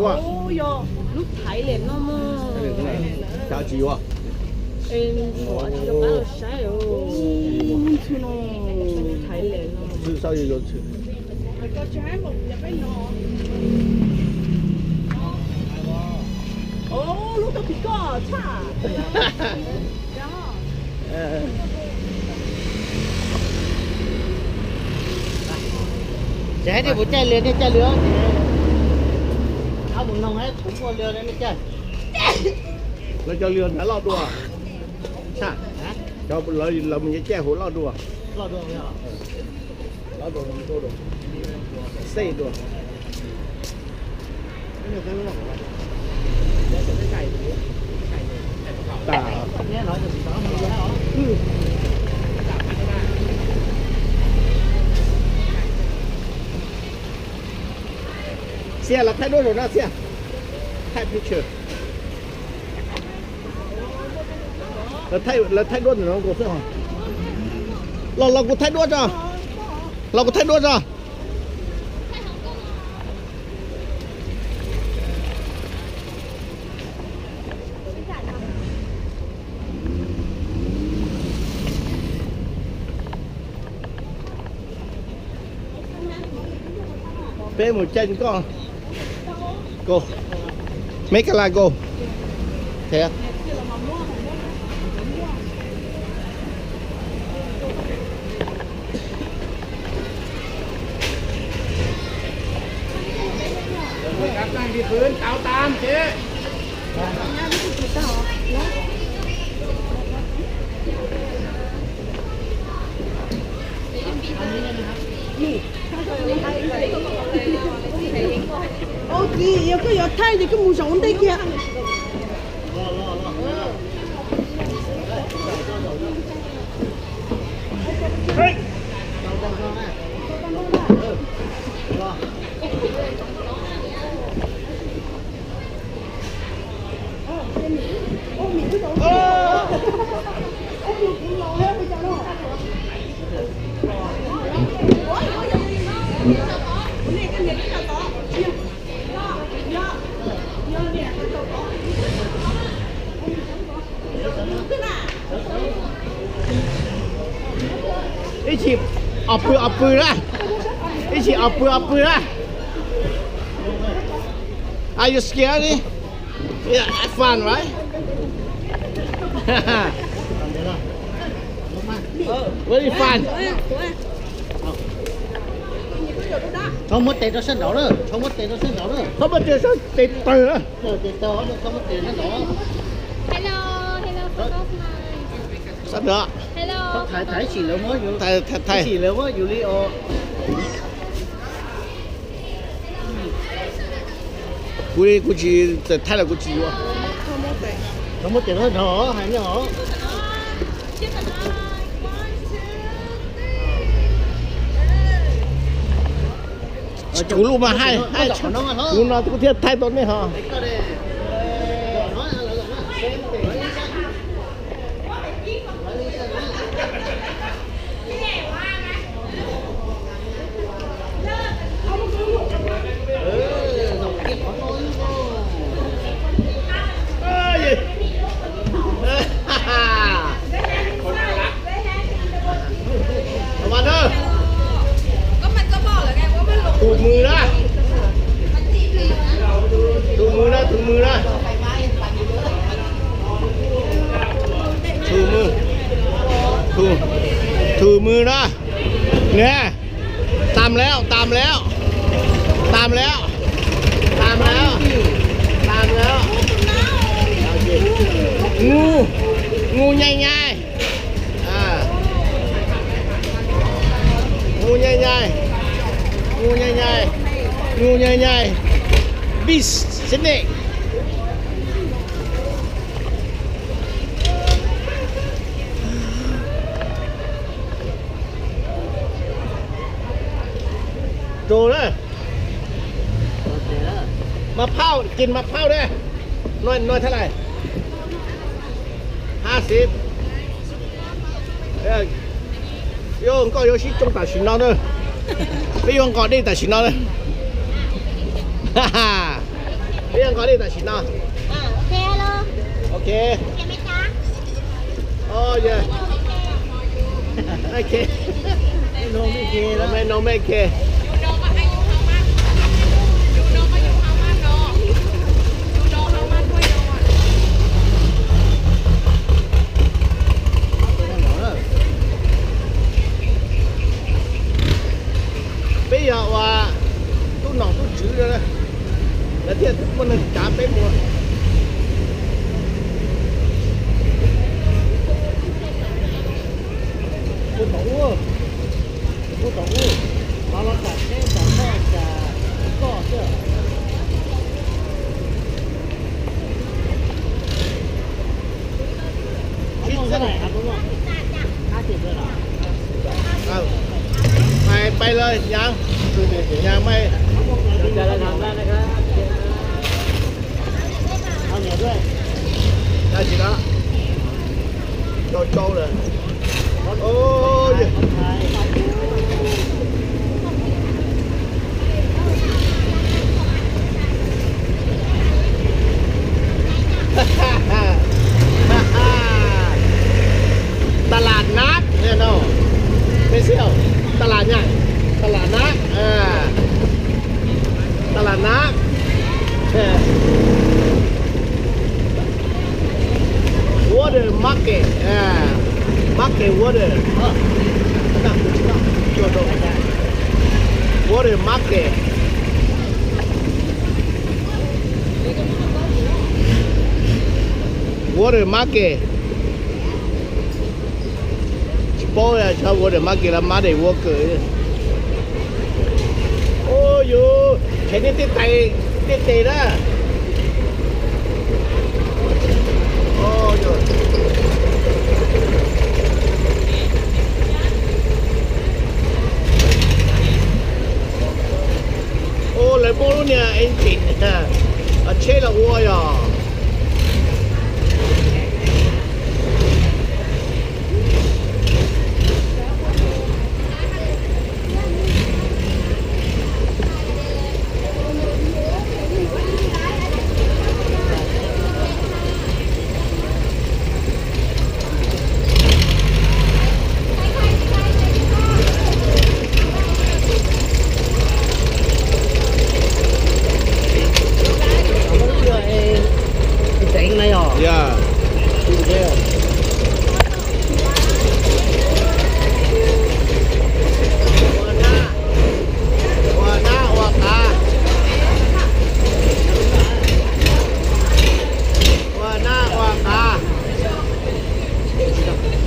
多啊？哦哟，你睇嚟咯嘛。加几哇？我就擺到晒哦，睇嚟咯。至少要有吃。哦，攞到別個差。chạy đi, bố chạy liền đi, chạy lửa. Áo bụng nông ấy, thủng con lửa đấy nó chạy. เราจะเรือนหาเราด้วยใช่เรามันจะแจ้หัวเราด้วย Lo được không nhở? เราด้วยมันตัวด้วยเซ่ด้วย Cái này cái nó của ตา nghe nói được gì đó mà giá hả? เสียเราไทยด้วยหรือนะเสียไทยพิเชอร์เราไทยด้วยหรือน้องกูเสื้อเรากูไทยด้วยจ้ะเรากูไทยด้วยจ้ะเป้หมูเจนก็โกเมกะลาโกเท่ครับนั่งที่พื้นเตาตามเจ๊哦，啲有個有睇你個冇上得嘅。一起เอาปืนนะ一起เอาปืนนะ Are you scared? Yeah, have fun, right? Very fun. Không mất tiền cho sân đỏ nữa, không mất tiền cho sân đỏ nữa. Không bao giờ sao tiền từ á? Tiền tờ được không mất tiền sân đỏ. Hello, photo smile. Sao được? Hello. Thái chỉ lớn mớiอยู่ ไทย chỉ lớn mớiอยู่Leo. กูจีแต่ไทยเรากูจีวะ Không mất tiền sân đỏ, hay nhở? กูรู้มาให้กูนอนกูเที่ยวไทยตอนนี้ฮะ ระวังเด้อ ก็มันก็บอกแล้วไงว่ามันลง ถูกมือนะถูกมือนะถูกมือนะถูกมือถูกมือนะเนี่ยตามแล้วงูใหญ่ๆงูใหญ่บิสสเนกโตเลยมะพร้าวกินมะพร้าวด้วยน้อยเท่าไหร่50用高游戏中打寻到的，没用高的打寻到的，哈哈。ก่อนดิแต่ชินเนาะ OK hello โอเค OK ไหมจ๊ะ โอ้ยโอเค ไม่โนไม่เคแล้ว ไม่โนไม่เค bây giờ và tôi nòng tôi chữ rồi đấy là thiệt con này trả bé mùa cô tổng mà nó cả cái cả mẹ cả có chứ cái này à đúng không? 50 rồi nào.ไปเลยยังไม่ จะทำได้นะครับเอาเหนียวด้วย ได้สินะโจเลยโอ้ยตลาดนัดเนี่ยเนาะไม่เชี่ยวตลาดใหญ่ตลาดนัดตลาดนัดwater market market water water market water market bố là sao water market là má để worker ôi dồi thấy đến tiết tệ đó ôi dồi ô lại bố luôn nha anh chỉnh ở chế là ua à yeah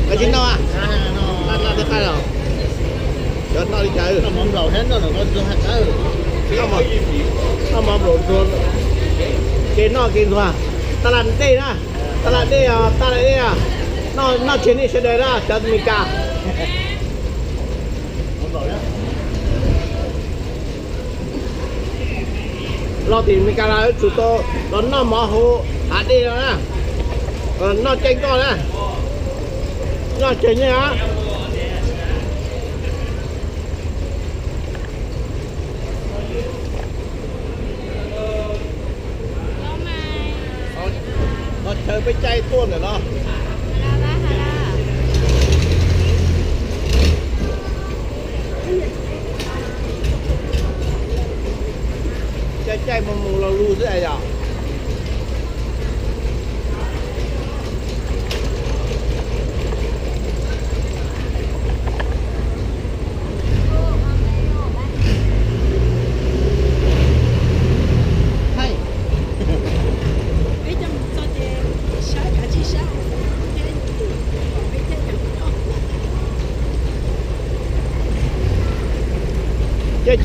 ở trên đâu à? Nó được khai rồi. Cho nó đi chơi. nó mỏng đầu hết nó là con hạt ơi Nó mà rồi cái nó cái gì ta làm đây nè ta làm đây à nó trên đi sẽ đây ra cho mình cả mỏng đầu đó lo thì mình cả là chủ to nó mở hồ hạt đi rồi nè nó tranh to nè nó trên nhá nó chơi với chay tuôn rồi nó chay mong là lu thế này à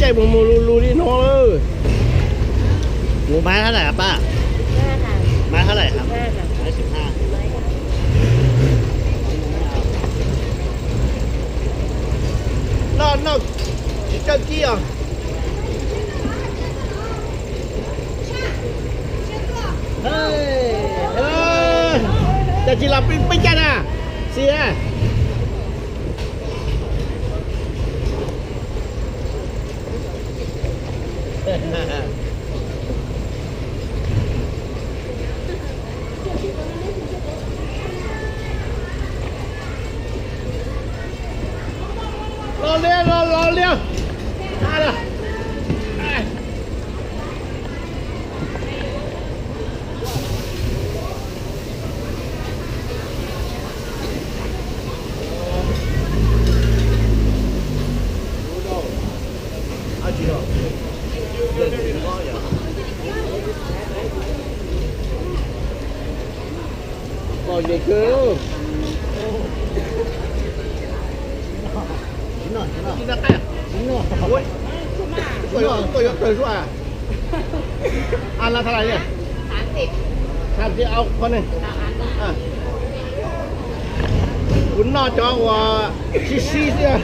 chạy một lù đi nó ơi หมูไม้เท่าไหร่ครับป้า 5 ค่ะ ไม้เท่าไหร่ครับ 5 ค่ะ ไม้15 nó chỉ cho kia chỉ là pin chân à xì à ใหญ่เกิน chín rồi chín rồi กินได้ chín rồi โอ้ยตัวเยอะช่วยอันละเท่าไหร่เนี่ย30เอาคนหนึ่งคุณน่าจะว่าชี้เนี่ย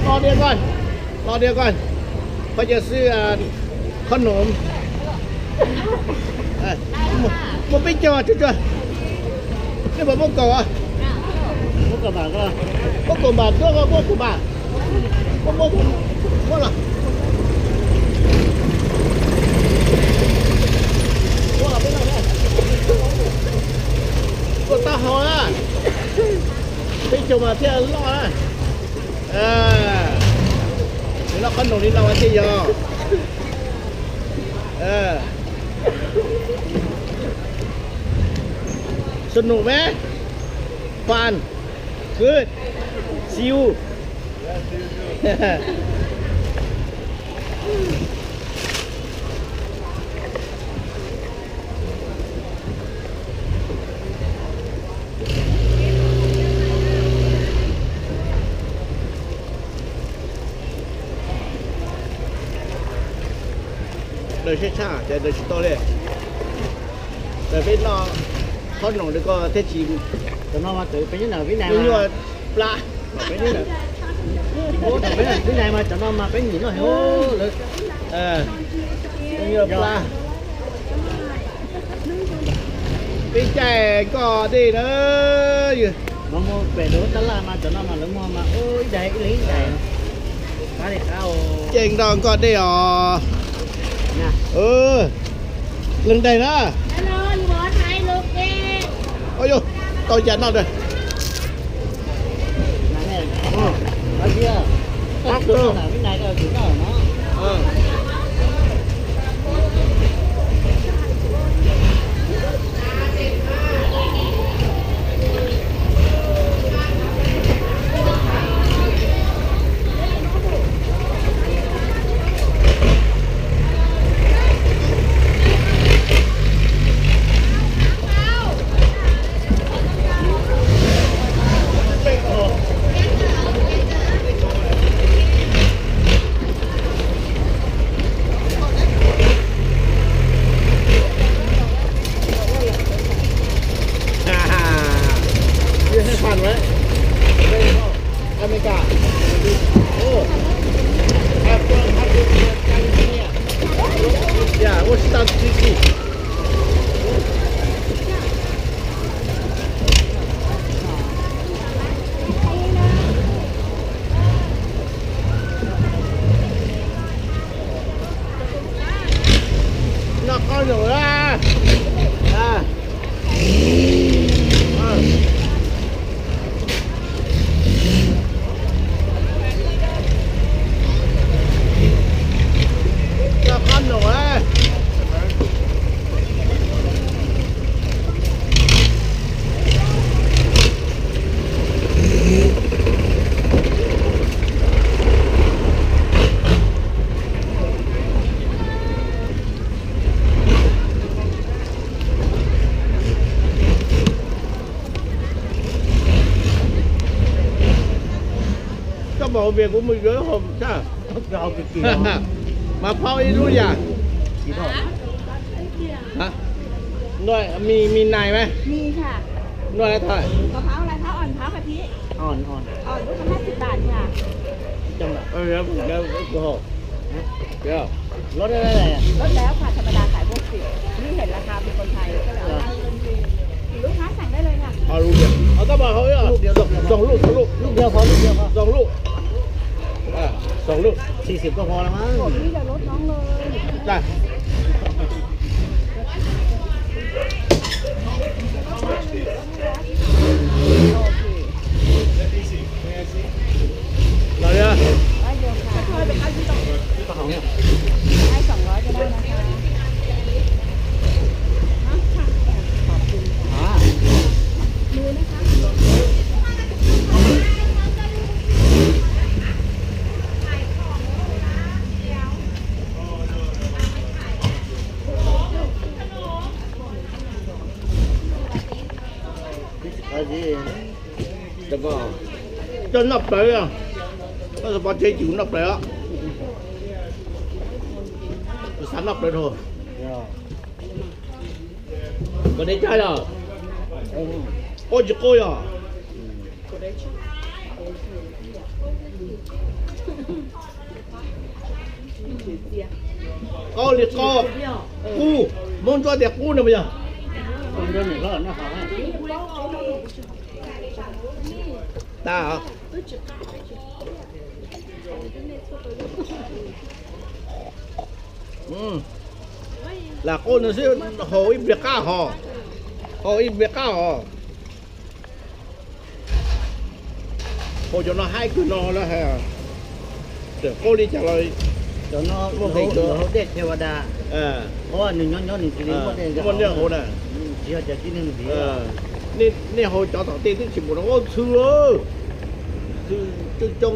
รอเดียวก่อนเขาจะซื้อขนมมันไม่เจอจุดๆนี่บอกพวกเก่าอ่ะ bốc cờ bạc cơ พวกกบาทด้วยก็พวกกบาทพวกล่ะพวกเป็นอะไรพวกตาหอยอ่ะไปจมมาเที่ยวรอดนี่เราขนมนี่เราอันที่ยอสนุกไหมฟันคืดซิวเดินช้าๆแต่เดินโตเลยแต่เป็นนอเขาหนองแล้วก็เทชิม tụi nó mà tự phải như nào cái này นี่ mà ปลา phải như nào bố tụi cái này mà tụi nó mà phải nhìn nó hiểu được นี่ปลาพี่แจก็ดีเนอะ mà mua về đồ tao là mà tụi nó mà lỡ mua mà ôi đây cái lý này cá thì cao เจงดองก็ได้อ๋อ nha เรื่องใดนะ ฮัลโหลอยู่บ่ไทยลูกเอ๊ะ โอ้ยต่อยันนอกเลย nè nè ở kia Ác tụi luôn. nó là cái này là tụi nó ở nó ยืนให้ผ่านไว้อเมริกาโอ้แอปเปิลฮัตติแคลิฟอร์เนียอย่าวอชิงตันดีซีนักเอาหนูละบอกเบียร์กูมึงเยอะผมใช่ rau cực kỳ มาเผาอีรู้อย่าง kỳ thôi ฮะหน่วยมีนายไหม มีค่ะ หน่วยละเท่าไหร่ มะพร้าวอะไรมะพร้าวอ่อนมะพร้าวกะทิ on อ่อนลูกละ50 บาทค่ะ trong là เดี๋ยวกูหกเดี๋ยว lót đây này ลดแล้วค่ะธรรมดาขาย60นี่เห็นราคาเป็นคนไทยก็เลยเอาลูกค้าสั่งได้เลยค่ะ เอาลูกเดียวเอาก็บอกเขาเนี่ยสองลูก lúc đeo khó lúc đeo khó สองลูกสองลูก 40 ก็พอแล้วมั้ง นี่จะลดน้องเลย ได้เราเนี่ย ได้เดียวค่ะ có hỏng nhá ให้200ก็ได้นะคะ à มือนะคะ吧？这那白呀，那是把这酒那白啊，三那白头，我得摘了，好几个呀。高里高，菇，蒙抓点菇呢不呀？放着哪个那好看？大啊！là cô nó sẽ hồi biệt cá hò, hồi biệt cá hò, hồi cho nó hai cứ nó là hè, để cô đi trả lời. เดี๋ยวน้องเขาเด็ดเทวดาเพราะว่าหนึ่งย้อนหนึ่งทีนี้ก็ได้ มันเรื่องโหน่ะ เดี๋ยวจะกินหนึ่งที นี่โหจอต่อตีที่สิบหมดแล้วก็คือจึงจง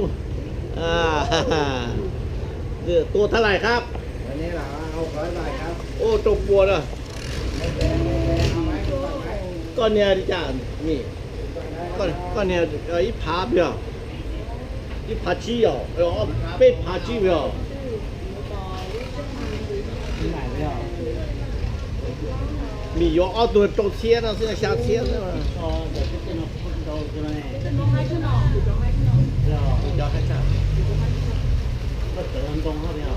ตัวเท่าไหร่ครับ อันนี้เราเอา100 บาทครับ โอ้จบปัวนะก็เนี่ยดิจานนี่ก็เนี่ยอีผาเปล่าอีผาชี้อ่ะเป็ดผาชี้เปล่า ที่ไหนไม่เอา มี有เอาตัวตรงเชียนะเสื้อชาเชียนะ ก็เดี๋ยวจะเป็นคนโตใช่ไหม 要还差 ก็เติมตรงเข้าไปเอา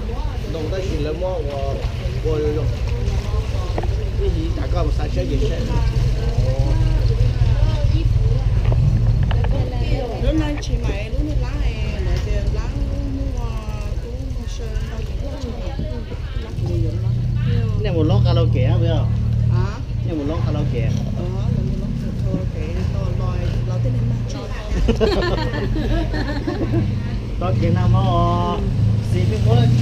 弄得起来么我用你大概3千几钱 Lúc nay chị mày lúc này lá này để tiền lá mua tú mua sơn đâu cũng có lá nhiều lắm. เนี่ยหมดล็อกคาราโอเกะไปเอา Hả? เนี่ยหมดล็อกคาราโอเกะ Là mua lắm thôi cái to lòi nó tên là cho. ตอนเก่งน้ำมาสีเป็นคน